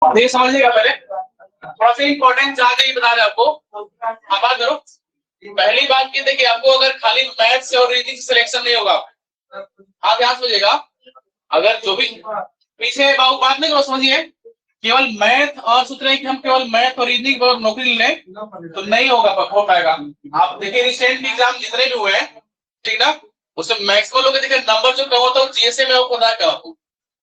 ये समझिएगा पहले थोड़ा सा इंपॉर्टेंट चार्ज ये बता रहे आपको। आप बात करो। पहली बात की देखिए, आपको अगर खाली मैथ से और रीजनिंग सिलेक्शन नहीं होगा, आप ध्यान समझिएगा। अगर जो भी पीछे बात नहीं करो, समझिए केवल मैथ और सोच रहे हैं कि हम केवल मैथ और रीजनिंग पर नौकरी ले तो नहीं होगा, हो पाएगा। आप देखिए रिसेंट एग्जाम जितने भी हुए हैं, ठीक ना, उसमें मैक्सिमम लोग देखिए नंबर जो कम होता है जीएसए में आपको पता है,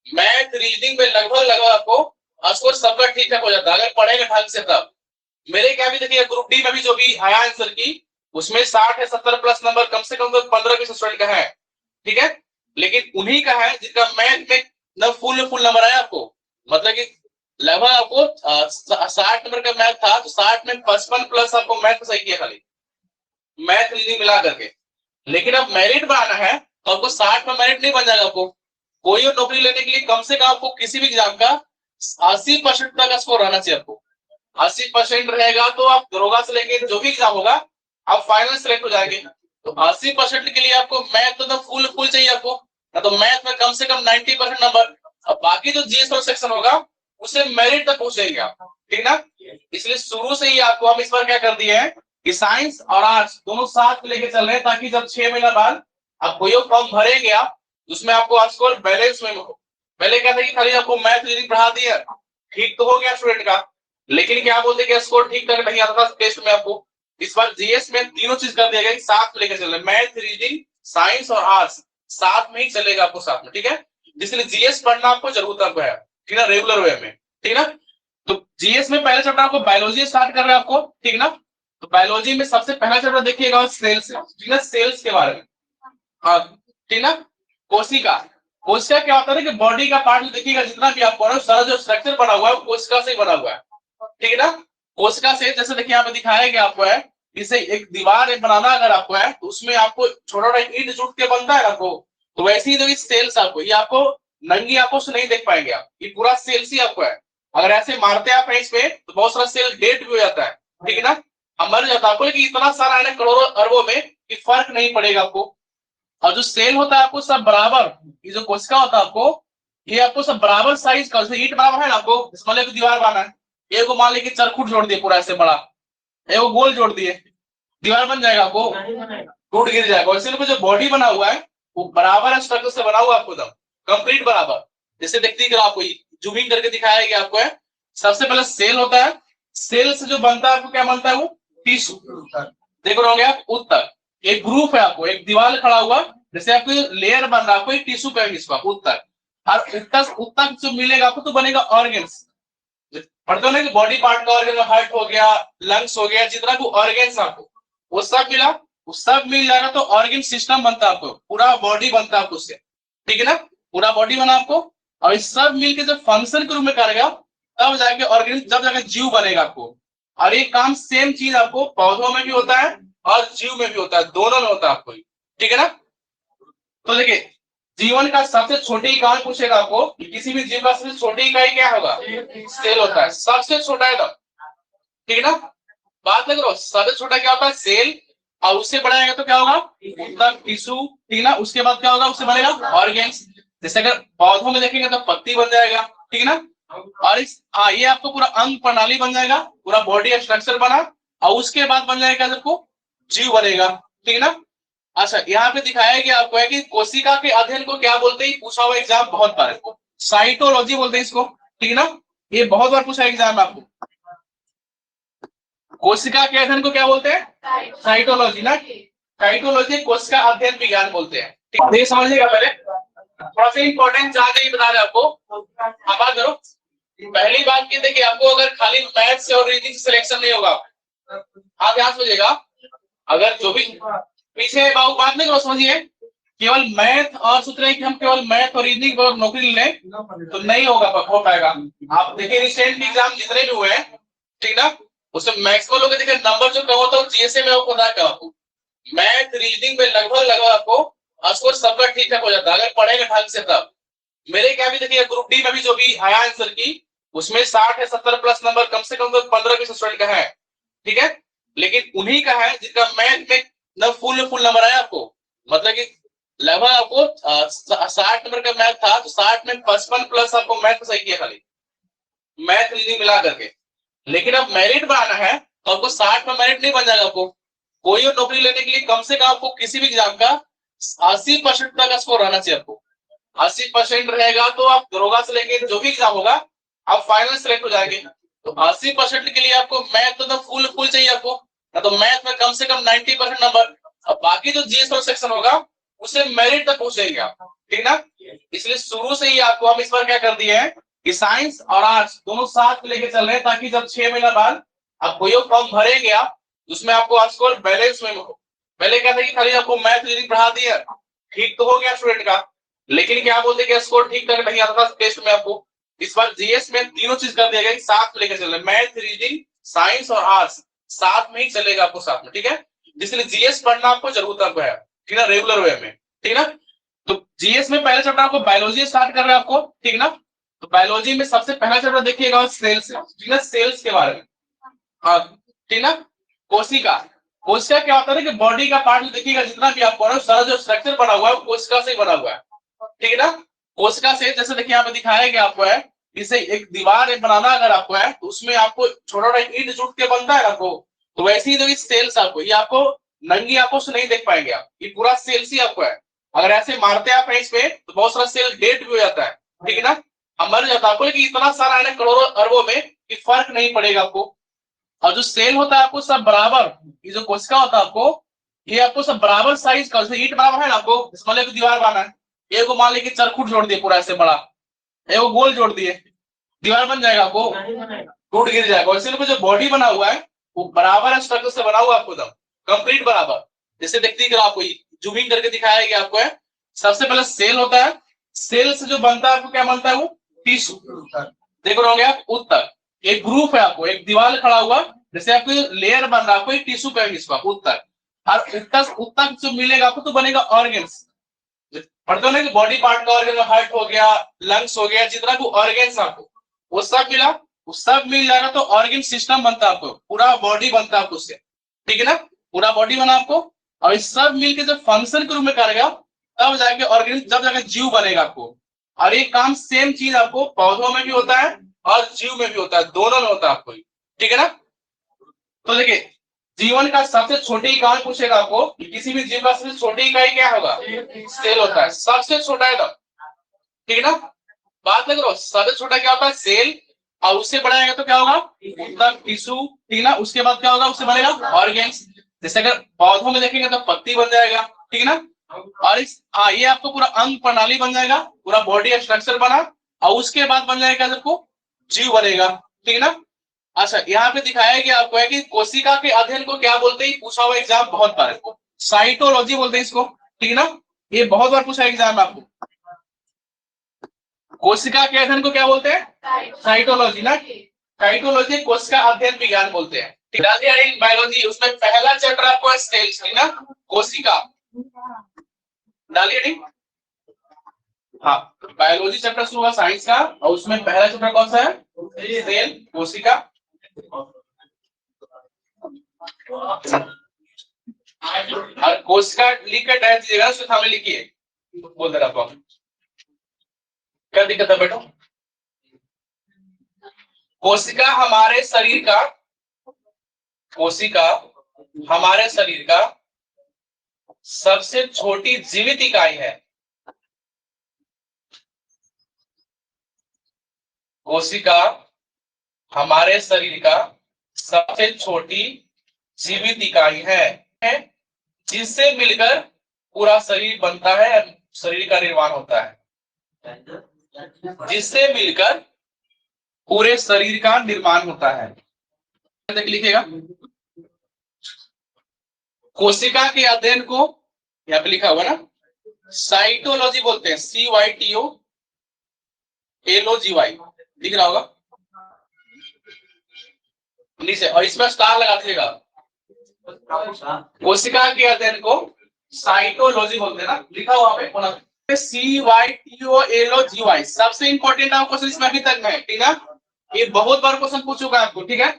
मैथ रीजनिंग में लगभग आपको स्कोर सबका ठीक ठाक हो जाता है अगर पढ़ेगा ढंग से तब। मेरे क्या भी देखिए ग्रुप डी में भी जो भी आया आंसर की, उसमें 60 है 70 प्लस नंबर कम से कम 15-20 स्टूडेंट का है, ठीक है। लेकिन उन्हीं का है जिनका मैथ में फुल नंबर आया आपको, मतलब कि लगभग आपको 60 नंबर का मैथ था तो 60 में 55 प्लस आपको मैथ सही किया खाली, मैथ रीजनिंग मिला करके। लेकिन अब मेरिट बनाना है तो आपको 60 में मेरिट नहीं बन जाएगा। आपको कोई और नौकरी लेने के लिए कम से कम आपको किसी भी एग्जाम का 80% तक का स्कोर रहना चाहिए। आपको 80% रहेगा तो आप दरोगा से लेके जो भी एग्जाम होगा आप फाइनल सेलेक्ट हो जाएंगे। तो 80% के लिए आपको मैथ तो फुल चाहिए आपको, ना तो मैथ में कम से कम 90% नंबर। अब बाकी जो जीएस और सेक्शन होगा उससे मेरिट तक पहुंचेंगे आप, ठीक ना। इसलिए शुरू से ही आपको हम इस बार क्या कर दिए हैं कि साइंस और आर्ट्स दोनों साथ लेके चल रहे हैं, ताकि जब 6 महीना बाद आप कोई फॉर्म भरेंगे आप उसमें आपको स्कोर बैलेंस में हो। पहले क्या था कि खाली आपको मैथ रीजनिंग पढ़ा दिया, ठीक तो हो गया स्टूडेंट का, लेकिन क्या बोलते कि स्कोर ठीक ठाक नहीं आता था टेस्ट में आपको। इस बार जीएस में तीनों चीज कर दिया गया, साथ में लेकर चल रहे, मैथ रीजनिंग साइंस और आर्ट्स साथ में ही चलेगा आपको साथ में, ठीक है। इसलिए जीएस पढ़ना आपको जरूरत आपको है, ठीक ना, रेगुलर वे में, ठीक ना। तो जीएस में पहले चैप्टर आपको बायोलॉजी स्टार्ट कर रहे हैं आपको, ठीक ना। तो बायोलॉजी में सबसे पहला चैप्टर देखिएगा सेल्स, ठीक ना, सेल्स के बारे में, हाँ ठीक ना। कोशिका, कोशिका क्या होता है कि बॉडी का पार्ट देखिएगा जितना भी आपको सारा जो स्ट्रक्चर बना हुआ है वो कोशिका से बना हुआ है, ठीक है ना। कोशिका से जैसे देखिए यहाँ पे दिखाया गया आपको है, इसे एक दीवार बनाना अगर आपको है तो उसमें आपको छोटा ईंट जुट के बनता है आपको, तो वैसे ही जो सेल्स आपको ये आपको नंगी आंखों से नहीं देख पाएंगे आप, ये पूरा सेल्स ही आपको है। अगर ऐसे मारते आप इस पे तो बहुत सारा सेल डेड भी हो जाता है, ठीक है ना, मर जाता है आपको। लेकिन इतना सारा है ना करोड़ों अरबों में कि फर्क नहीं पड़ेगा आपको। और जो सेल होता है आपको सब बराबर, ये जो कोशिका होता है आपको, ये आपको सब बराबर साइज का, जैसे ईंट बराबर है ना आपको, इसमें दीवार बना है, एक को मान लीजिए चरखुट जोड़ दिए पूरा ऐसे बड़ा, एक को गोल जोड़ दिए, दीवार बन जाएगा आपको, टूट गिर जाएगा। इसलिए जो बॉडी बना हुआ है वो बराबर स्ट्रक्चर से बना हुआ है आपको एकदम कंप्लीट बराबर। जैसे देखते ही आपको जूमिंग करके दिखाया गया आपको है। सबसे पहले सेल होता है, सेल से जो बनता है आपको क्या बनता है वो टिश्यू, देख रहे होंगे आप, उत्तक एक ग्रुप है आपको, एक दीवार खड़ा हुआ, जैसे आपको लेयर बन रहा है, कोई टिश्यू कहेंगे इसको आप उत्तक। और उत्तक जो मिलेगा आपको तो बनेगा ऑर्गेन्स, पढ़ते हो ना कि बॉडी पार्ट का ऑर्गन, हार्ट हो गया, लंग्स हो गया, जितना भी ऑर्गेन्स आपको वो सब मिला, वो सब मिल जाएगा तो ऑर्गन सिस्टम बनता है आपको, पूरा बॉडी बनता है आपको उससे, ठीक है ना, पूरा बॉडी बना आपको। और इस सब मिलकर जब फंक्शन के रूप में करेगा तब जाके ऑर्गेनिज्म, जब जाके जीव बनेगा आपको। और ये काम सेम चीज आपको पौधों में भी होता है और जीव में भी होता है, दोनों में होता है आपको, ठीक है ना। तो देखिए जीवन का सबसे छोटी इकाई पूछेगा आपको, किसी भी जीव का सबसे छोटी इकाई क्या होगा, सेल होता है, सबसे छोटा है, ठीक है ना। बात नहीं करो, सबसे छोटा क्या होता है सेल, और उससे बढ़ाएगा तो क्या होगा उत्तक टिश्यू, ठीक है ना। उसके बाद क्या होगा, उससे बनेगा ऑर्गेन्स। जैसे अगर पौधों में देखेंगे तो पत्ती बन जाएगा, ठीक है ना। और इस ये आपको पूरा अंग प्रणाली बन जाएगा, पूरा बॉडी स्ट्रक्चर बना, और उसके बाद बन जाएगा आपको जीव बनेगा, ठीक है ना। अच्छा यहाँ पे दिखाया गया आपको है कि कोशिका के अध्ययन को क्या बोलते हैं, पूछा हुआ एग्जाम बहुत बार, साइटोलॉजी बोलते हैं इसको, ठीक है ना। ये बहुत बार पूछा एग्जाम में आपको, कोशिका के अध्ययन को क्या बोलते हैं, साइटोलॉजी ना, साइटोलॉजी कोशिका अध्ययन विज्ञान बोलते हैं, ठीक है। समझिएगा पहले थोड़ा सा इंपॉर्टेंट चार्ज ये बता रहे आपको। आप बात करो। पहली बात की देखिए, आपको अगर खाली मैथ से और रीजनिंग सिलेक्शन नहीं होगा, आप ध्यान समझिएगा। अगर जो भी पीछे बात नहीं करो, समझिए केवल मैथ और सोच रहे हैं कि हम केवल मैथ और रीजनिंग पर नौकरी ले तो नहीं होगा, हो पाएगा। आप देखिए रिसेंट एग्जाम जितने भी हुए हैं, ठीक ना, उसमें मैक्सिमम लोग देखिए नंबर जो कम होता है जीएसए में आपको पता है, मैथ रीजनिंग में लगभग आपको स्कोर सबका ठीक ठाक हो जाता है अगर पढ़ेगा ढंग से तब। मेरे क्या भी देखिए ग्रुप डी में भी जो भी आया आंसर की, उसमें 60 है 70 प्लस नंबर कम से कम 15-20 स्टूडेंट का है, ठीक है। लेकिन उन्हीं का है जिनका मैथ में फुल नंबर आया आपको, मतलब कि लगभग आपको 60 नंबर का मैथ था, तो 60 में 55 प्लस आपको मैथ सही किया, खाली मैथ रीजनिंग मिला करके। लेकिन अब मेरिट बनाना है तो आपको 60 में मेरिट नहीं बन जाएगा। आपको कोई और नौकरी लेने के लिए कम से कम आपको किसी भी एग्जाम का 80% तक का स्कोर रहना चाहिए। आपको 80% रहेगा तो आप दरोगा से लेके जो भी एग्जाम होगा आप फाइनल सेलेक्ट हो जाएंगे। तो 80% के लिए आपको मैथ तो फुल फुल चाहिए आपको, ना तो मैथ में कम से कम 90% नंबर। अब बाकी जो जीएस वाला सेक्शन होगा उसे मेरिट तक पहुंचेंगे आप, ठीक ना। इसलिए शुरू से ही आपको हम इस बार क्या कर दिए हैं कि साइंस और आर्ट्स दोनों साथ लेके चल रहे हैं, ताकि जब 6 महीना बाद आप कोई फॉर्म भरेंगे आप उसमें आपको स्कोर बैलेंस में हो। पहले क्या था कि खाली आपको मैथ रीजनिंग पढ़ा दिया, ठीक तो हो गया स्टूडेंट का, लेकिन क्या बोलते कि स्कोर ठीक तक नहीं आता था टेस्ट में आपको। इस बार जीएस में तीनों चीज कर दिया गया, साथ में लेकर चल रहे, मैथ रीजनिंग साइंस और आर्ट्स साथ में ही चलेगा आपको साथ में, ठीक है। इसलिए जीएस पढ़ना आपको जरूरत आपको है, ठीक ना, रेगुलर वे में, ठीक ना। तो जीएस में पहले चैप्टर आपको बायोलॉजी स्टार्ट कर रहे हैं आपको, ठीक ना। तो बायोलॉजी में सबसे पहला चैप्टर देखिएगा सेल्स, ठीक ना, सेल्स के बारे में, हाँ ठीक ना। कोशिका, कोशिका क्या होता है कि बॉडी का पार्ट देखिएगा जितना भी आपको सारा जो स्ट्रक्चर बना हुआ है वो कोशिका से बना हुआ है, ठीक है ना। कोशिका से जैसे देखिए यहाँ पे दिखाया गया आपको है, इसे एक दीवार बनाना अगर आपको है तो उसमें आपको छोटा छोटा ईंट जुट के बनता है आपको, तो वैसे ही जो सेल्स आपको ये आपको नंगी आंखों से नहीं देख पाएंगे आप, ये पूरा सेल्स ही आपको है। अगर ऐसे मारते आप इस पे तो बहुत सारा सेल डेड भी हो जाता है, ठीक है ना, मर जाता है आपको। लेकिन इतना सारा है ना करोड़ों अरबों में कि फर्क नहीं पड़ेगा आपको। और जो सेल होता है आपको सब बराबर, ये जो कोशिका होता है आपको ये आपको सब बराबर साइज का, जैसे ईंट बराबर है ना आपको, मान लो दीवार बना है, एक को मान लीजिए चरखुट जोड़ दिए पूरा ऐसे बड़ा, एक को गोल जोड़ दिए, दीवार बन जाएगा आपको, टूट गिर जाएगा। इसलिए जो बॉडी बना हुआ है वो बराबर स्ट्रक्चर से बना हुआ है आपको एकदम कंप्लीट बराबर। जैसे देखते ही आपको जूमिंग करके दिखाया गया आपको है। सबसे पहले सेल होता है, सेल से जो बनता है आपको क्या बनता है वो टिश्यू, देख रहे होंगे आप उत्तक, एक ग्रुप है आपको, एक दीवार खड़ा हुआ जैसे आपको लेयर बन रहा है, आपको एक टिश्यू कहेंगे इसको आप उत्तक। और उत्तक उत्तक जो मिलेगा आपको तो बनेगा ऑर्गेन्स, पढ़ते हो ना कि बॉडी पार्ट का ऑर्गन, हार्ट हो गया, लंग्स हो गया, जितना भी ऑर्गेन्स आपको वो सब मिला, वो सब मिल जाएगा तो ऑर्गन सिस्टम बनता है आपको, पूरा बॉडी बनता है आपको उससे, ठीक है ना, पूरा बॉडी बना आपको। और इस सब मिलके जब फंक्शन के रूप में करेगा तब जाके ऑर्गेनिज्म, जब जाके जीव बनेगा आपको। और ये काम सेम चीज आपको पौधों में भी होता है और जीव में भी होता है, दोनों में होता है आपको, ठीक है ना। तो देखिए जीवन का सबसे छोटी इकाई पूछेगा आपको, किसी भी जीव का सबसे छोटी इकाई क्या होगा, सेल होता है, सबसे छोटा है, ठीक है ना। बात नहीं करो, सबसे छोटा क्या होता है सेल, और उससे बढ़ाएगा तो क्या होगा उत्तक टिश्यू, ठीक है ना। उसके बाद क्या होगा उससे बनेगा ऑर्गेन्स, जैसे अगर पौधों में देखेंगे तो पत्ती बन जाएगा, ठीक है ना। और इस ये आपको पूरा अंग प्रणाली बन जाएगा, पूरा बॉडी स्ट्रक्चर बना, और उसके बाद बन जाएगा आपको जीव बनेगा, ठीक है ना। अच्छा यहाँ पे दिखाया गया आपको है कि कोशिका के अध्ययन को क्या बोलते हैं, पूछा हुआ एग्जाम बहुत बार, साइटोलॉजी बोलते हैं इसको, ठीक है ना। ये बहुत बार पूछा एग्जाम में आपको, कोशिका के अध्ययन को क्या बोलते हैं, साइटोलॉजी ना, साइटोलॉजी कोशिका अध्ययन विज्ञान बोलते हैं, ठीक है। बायोलॉजी उसमें पहला चैप्टर आपको सेल्स, ठीक ना, कोशिका डालिए, ठीक। हाँ बायोलॉजी चैप्टर शुरू हुआ साइंस का, और उसमें पहला चैप्टर कौन सा है, सेल, कोशिका। और कोशिका लिख कर डाल दीजिएगा, उसके सामने लिखिए, बोल दे रहा आपको क्या दिक्कत है बेटो। कोशिका हमारे शरीर का, कोशिका हमारे शरीर का सबसे छोटी जीवित इकाई है, कोशिका हमारे शरीर का सबसे छोटी जीवित इकाई है, जिससे मिलकर पूरा शरीर बनता है, शरीर का निर्माण होता है, जिससे मिलकर पूरे शरीर का निर्माण होता है। लिखिएगा कोशिका के अध्ययन को यहाँ पे लिखा हुआ ना साइटोलॉजी बोलते हैं, CYTOLOGY दिख रहा होगा नीचे, और इसमें स्टार लगा दीजिएगा। कोशिका के अध्ययन को साइटोलॉजी बोलते हैं ना, लिखा हुआ पे CYTOLOGY सबसे इंपॉर्टेंट आपको क्वेश्चन इसमें अभी तक है, ठीक है। ये बहुत बार क्वेश्चन पूछ चुका है आपको, ठीक है।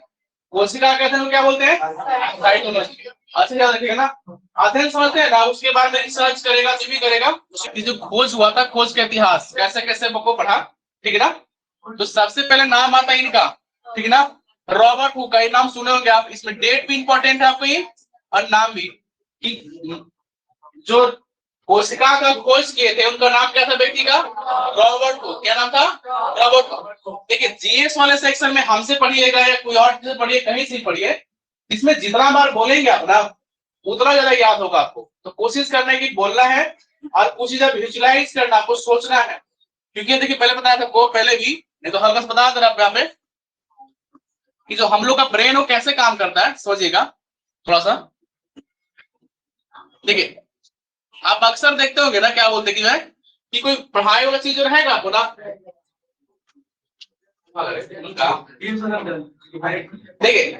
कोशिका के अध्ययन को क्या बोलते हैं, साइटोलॉजी। अच्छा याद रखिएगा ना, अध्ययन समझते हैं ना, उसके बाद में रिसर्च करेगा, जो भी करेगा, उसकी जो खोज हुआ था, खोज का इतिहास कैसे कैसे को पढ़ा, ठीक है ना। तो सबसे पहले नाम आता है इनका, ठीक है ना, रॉबर्ट हुक का। ये नाम सुने होंगे आप, इसमें डेट भी इंपॉर्टेंट है आपको ये, और नाम भी। कि जो कोशिका का खोज किए थे उनका नाम क्या था व्यक्ति का? Robert Hooke. क्या नाम था? Robert Hooke. देखिए जीएस वाले सेक्शन में हमसे पढ़िएगा या कोई और से पढ़िए, कहीं से पढ़िए, इसमें जितना बार बोलेंगे आप ना उतना ज्यादा याद होगा आपको। तो कोशिश करना है कि बोलना है और कुछ चीजें विजुलाइज करना, आपको सोचना है। क्योंकि देखिए पहले बताया था को पहले भी, नहीं तो हल्का बता दे रहा है कि जो हम लोग का ब्रेन वो कैसे काम करता है, समझिएगा थोड़ा सा। देखिए आप अक्सर देखते होंगे ना, क्या बोलते कि कि कोई पढ़ाई वाला चीज जो रहेगा आपको ना, देखिए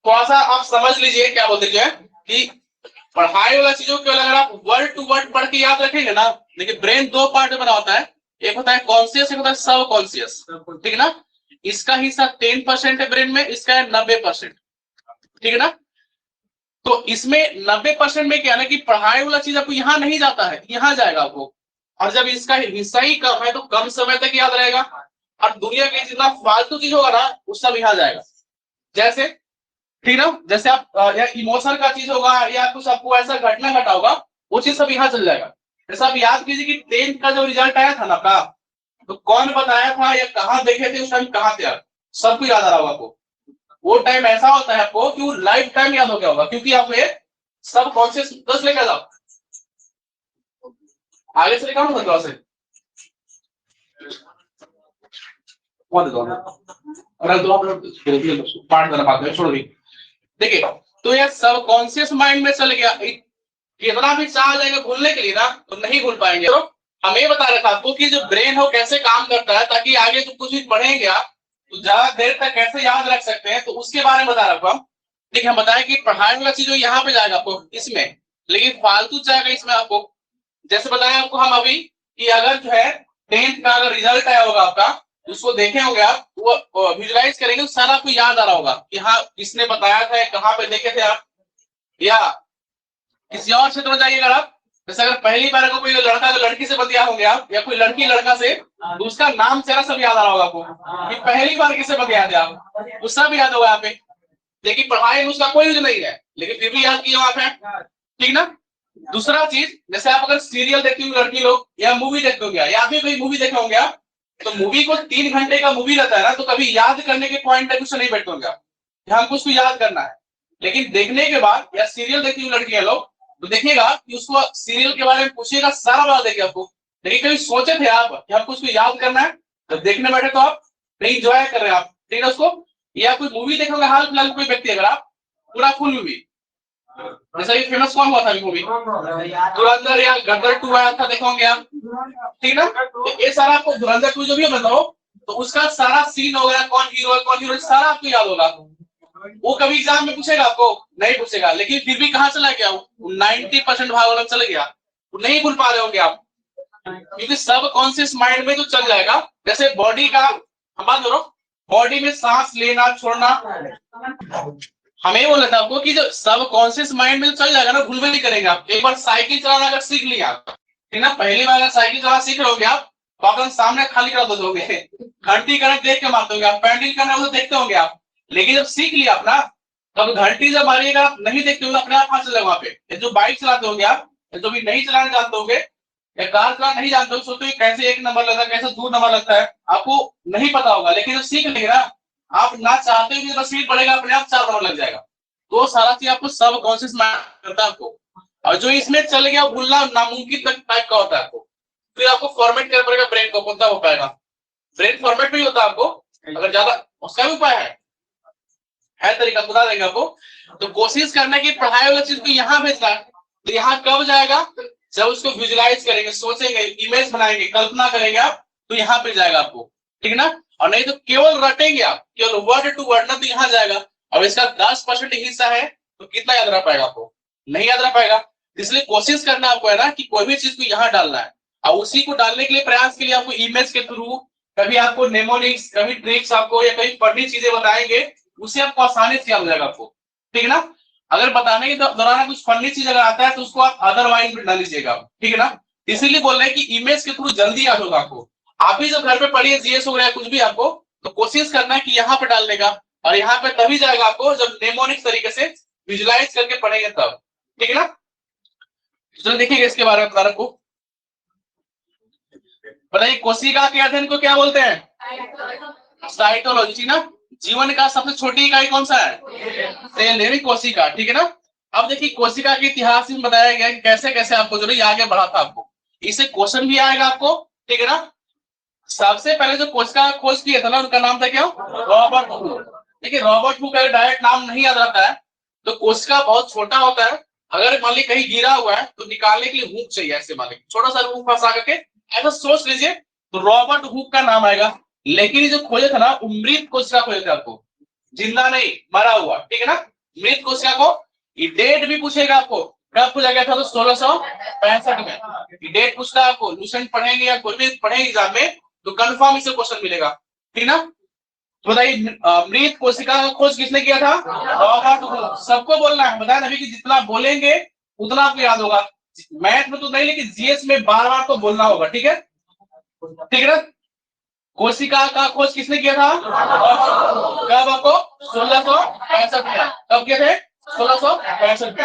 थोड़ा सा आप समझ लीजिए, क्या बोलते जो है कि पढ़ाई वाला चीजों को अगर आप वर्ड टू वर्ड पढ़ के याद रखेंगे ना, देखिए ब्रेन दो पार्ट में बना होता है, एक होता है कॉन्शियस, एक होता है सब कॉन्शियस, ठीक है ना। इसका हिस्सा 10% है ब्रेन में, इसका है 90%, ठीक है ना। तो इसमें 90% में क्या है ना कि पढ़ाई वाला चीज आपको यहाँ नहीं जाता है, यहाँ जाएगा आपको। और जब इसका हिस्सा ही कम है तो कम समय तक याद रहेगा, और दुनिया के जितना फालतू चीज होगा ना वो सब यहाँ जाएगा। जैसे ठीक है ना, जैसे आप या इमोशन का चीज होगा या कुछ आपको ऐसा घटना घटा होगा, वो चीज सब यहाँ चल जाएगा। जैसे आप याद कीजिए कि 10th का जो रिजल्ट आया था ना आपका, तो कौन बताया था या कहाँ देखे थे उस टाइम, कहाँ थे आप, सबको याद आ रहा होगा आपको। वो टाइम ऐसा होता है आपको कि वो लाइफ टाइम याद हो गया होगा, क्योंकि आप सब कॉन्शियस 10 लेकर जाओ आगे से लेकर थोड़ा से छोड़ दी। देखिए तो ये सब कॉन्शियस माइंड में चल गया, कितना भी चाह जाएगा भूलने के लिए ना तो नहीं भूल पाएंगे। तो हमें बता रखा आपको कि जो ब्रेन हो कैसे काम करता है, ताकि आगे जो कुछ भी पढ़ेंगे आप तो ज्यादा देर तक कैसे याद रख सकते हैं, तो उसके बारे में बता रखा हम। देखिए हम बताएं कि पढ़ाई वाला चीज यहाँ पे जाएगा आपको इसमें, लेकिन फालतू जाएगा इसमें आपको। जैसे बताया आपको हम अभी कि अगर जो है 10th का अगर रिजल्ट आया होगा आपका, उसको देखे होंगे आप, वो विजुलाइज करेंगे तो सारा आपको याद आ रहा होगा कि हाँ किसने बताया था, कहाँ पे देखे थे आप। या किसी और क्षेत्र में जाइएगा आप, जैसे अगर पहली बार को कोई लड़का लड़की से बतिया होंगे आप, या कोई लड़की लड़का से, तो उसका नाम चेहरा सब याद आ रहा होगा आपको कि पहली बार किससे बतिया थे आप, वो सब याद होगा यहाँ पे। लेकिन पढ़ाई में उसका कोई यूज नहीं है, लेकिन फिर भी याद किया आप है, ठीक ना। दूसरा चीज, जैसे आप अगर सीरियल देखते होंगे लड़की लोग, या मूवी देखते होंगे, या भी कोई मूवी देखे होंगे आप, तो मूवी को 3 घंटे का मूवी रहता है ना, तो कभी याद करने के पॉइंट तक कुछ नहीं बैठते होंगे आप, हमको उसको याद करना है। लेकिन देखने के बाद, या सीरियल देखती हुई लड़कियां लोग, तो देखिएगा कि उसको सीरियल के बारे में पूछिएगा, सारा बता देगा आपको। लेकिन कभी सोचे थे आप कि हमको उसको याद करना है, तो देखने बैठे तो आप नहीं इंजॉय कर रहे हैं आप, ठीक है उसको। या कोई मूवी देखोगे हाल फिलहाल कोई व्यक्ति, अगर आप पूरा फुल मूवी, जैसा ये फेमस कौन हुआ था मूवी धुरंधर या गदर 2 आया था, देखोगे आप, ठीक ना। तो ये सारा आपको धुरंधर 2 जो भी बताओ, तो उसका सारा सीन वगैरह, कौन हीरो है कौन हीरो, सारा आपको याद होगा। वो कभी एग्जाम में पूछेगा आपको? नहीं पूछेगा। लेकिन फिर भी कहाँ चला गया वो 90% भाग चला गया, वो नहीं भूल पा रहे होंगे आप, क्योंकि सब कॉन्शियस माइंड में तो चल जाएगा। जैसे बॉडी का हम बात करो, बॉडी में सांस लेना छोड़ना, हमें बोला था आपको कि जो सब कॉन्शियस माइंड में तो चल जाएगा ना, भूल भी नहीं करेंगे आप। एक बार साइकिल चलाना अगर सीख लिया, ठीक ना, पहली बार अगर साइकिल चलाना सीख रहे होंगे आप, तो आप सामने खाली करा दोगे, घंटी करंट देख के मारते होंगे आप, पैडलिंग करना वो देखते होंगे आप। लेकिन जब सीख लिया अपना, तब घंटी जब मारिएगा आप नहीं देखते होंगे, अपने आप हाथ चलेगा वहां पे। जो बाइक चलाते होंगे आप, जो भी नहीं चलाने जानते होंगे, या कार चलाना नहीं जानते हो, सोचते कैसे 1 नंबर लगता है, कैसे 2 नंबर लगता है, आपको नहीं पता होगा। लेकिन जब सीख लेगा, आप ना चाहते हुए जब स्पीड बढ़ेगा, अपने आप 4 नंबर लग जाएगा। तो सारा चीज आपको सब कॉन्शियस माइंड करता है आपको, और जो इसमें चल गया भूलना नामुमकिन टाइप का होता है आपको। फिर आपको फॉर्मेट करना पड़ेगा ब्रेन को, कौन हो पाएगा। ब्रेन फॉर्मेट भी होता है आपको, अगर ज्यादा, उसका भी उपाय है तरीका, बता देंगे आपको। तो कोशिश करना कि पढ़ाई वाला चीज को यहाँ भेजना है, तो यहाँ कब जाएगा, जब उसको विजुलाइज करेंगे, सोचेंगे, इमेज बनाएंगे, कल्पना करेंगे आप, तो यहाँ पे जाएगा आपको, ठीक ना। और नहीं तो केवल रटेंगे आप, केवल वर्ड टू वर्ड ना, तो यहाँ जाएगा। अब इसका 10% हिस्सा है, तो कितना याद रह पाएगा आपको? नहीं याद रह पाएगा। इसलिए कोशिश करना आपको है ना कि कोई भी चीज को यहाँ डालना है, और उसी को डालने के लिए प्रयास के लिए आपको इमेज के थ्रू, कभी आपको नेमोनिक्स, कभी ट्रिक्स आपको, या कभी पढ़नी चीजें बताएंगे, उसे आपको आसानी से याद हो जाएगा आपको, ठीक है ना। अगर बताने के दौरान कुछ फनी चीज अगर आता है तो उसको आप अदरवाइज में डाल लीजिएगा, ठीक है ना। इसीलिए बोल रहे हैं कि इमेज के थ्रू जल्दी याद होगा आपको। आप ही जब घर पे पढ़िए जीएस हो रहा है कुछ भी आपको, तो कोशिश करना है कि यहाँ पे डालने का, और यहाँ पे तभी जाएगा आपको जब नेमोनिक तरीके से विजुलाइज करके पढ़ेंगे तब, ठीक है ना। चलो देखिएगा इसके बारे में बता रहा हूं। बताइए कोशिका के अध्ययन को क्या बोलते हैं? साइटोलॉजी ना। जीवन का सबसे छोटी इकाई कौन सा है? सेल यानी कोशिका, ठीक है ना। अब देखिए कोशिका के इतिहास में बताया गया कि कैसे कैसे आपको जो है आगे बढ़ा था आपको, इससे क्वेश्चन भी आएगा आपको, ठीक है ना। सबसे पहले जो कोशिका का खोज किया था ना उनका नाम था क्या? Robert Hooke. देखिए रॉबर्ट हुक का डायरेक्ट नाम नहीं याद रहता है, तो कोशिका बहुत छोटा होता है। अगर मान ली कहीं गिरा हुआ है तो निकालने के लिए हुक चाहिए, ऐसे मान ली छोटा सा हुक फंसा करके ऐसा सोच लीजिए, तो रॉबर्ट हुक का नाम आएगा। लेकिन जो खोजे था ना वो मृत कोशिका खोजे थे आपको, जिंदा नहीं, मरा हुआ, ठीक है ना। मृत कोशिका को ये डेट भी पूछेगा आपको, कब खोजा गया था? तो 1665 में। डेट पूछता है आपको, लूसेंट पढ़ेंगे या कोई भी पढ़ेंगे एग्जाम में तो कंफर्म इसे क्वेश्चन मिलेगा, ठीक ना। तो बताइए मृत कोशिका का खोज किसने किया था? Robert Hooke. सबको बोलना है, बताया अभी कि जितना बोलेंगे उतना आपको याद होगा। मैथ में तो नहीं, लेकिन जीएस में बार बार तो बोलना होगा, ठीक है, ठीक है ना। कोशिका का खोज किसने किया था? कब आपको? 1665 में। कब किए थे? 1665 में।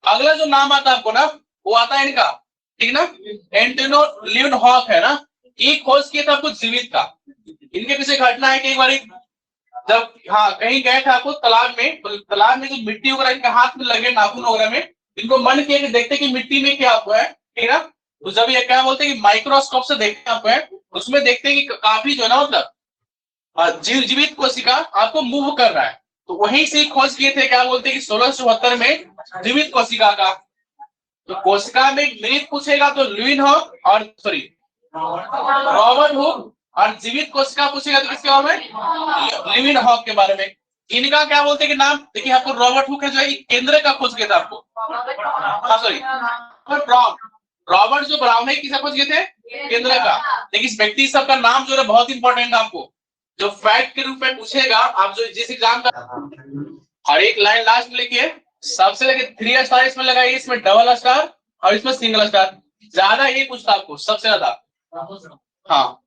अगला जो नाम आता है आपको ना वो आता है इनका, ठीक ना, एंटोनो ल्यूनहॉक है ना। ये खोज किया था आपको जीवित का। इनके पीछे घटना है कि एक बार जब कहीं गए थे आपको तालाब में, तो तालाब में जो मिट्टी वगैरह इनके हाथ में लगे नाखून वगैरह में, इनको मन किया कि देखते कि मिट्टी में क्या हुआ है, ठीक है ना। तो जब ये क्या बोलते हैं कि माइक्रोस्कोप से देखते आपको है, उसमें देखते हैं कि काफी जो है ना मतलब जीवित कोशिका आपको मूव कर रहा है। तो वहीं से खोज किए थे, क्या बोलते हैं कि 1674 में जीवित कोशिका का। तो कोशिका में मृत पूछेगा तो ल्यूनहॉक और सॉरी रॉबर्ट हुक, और जीवित कोशिका पूछेगा तो किसके बारे में? ल्यूनहॉक के बारे में। इनका क्या बोलते हैं कि नाम देखिए आपको, रॉबर्ट हुक है जो है केंद्र का खोज किया था आपको, सॉरी ब्राउन। रॉबर्ट जो ब्राउन है किसका खोज किए थे? केंद्र का। लेकिन इस व्यक्ति सबका नाम जो है बहुत इंपॉर्टेंट है, आपको जो फैक्ट के रूप में पूछेगा आप जो जिस एग्जाम का, और एक लाइन लास्ट में लिखिए, सबसे लेके 3 स्टार इसमें लगाइए, इसमें डबल स्टार और इसमें सिंगल स्टार। ज्यादा ये पूछता आपको सबसे ज्यादा। हाँ,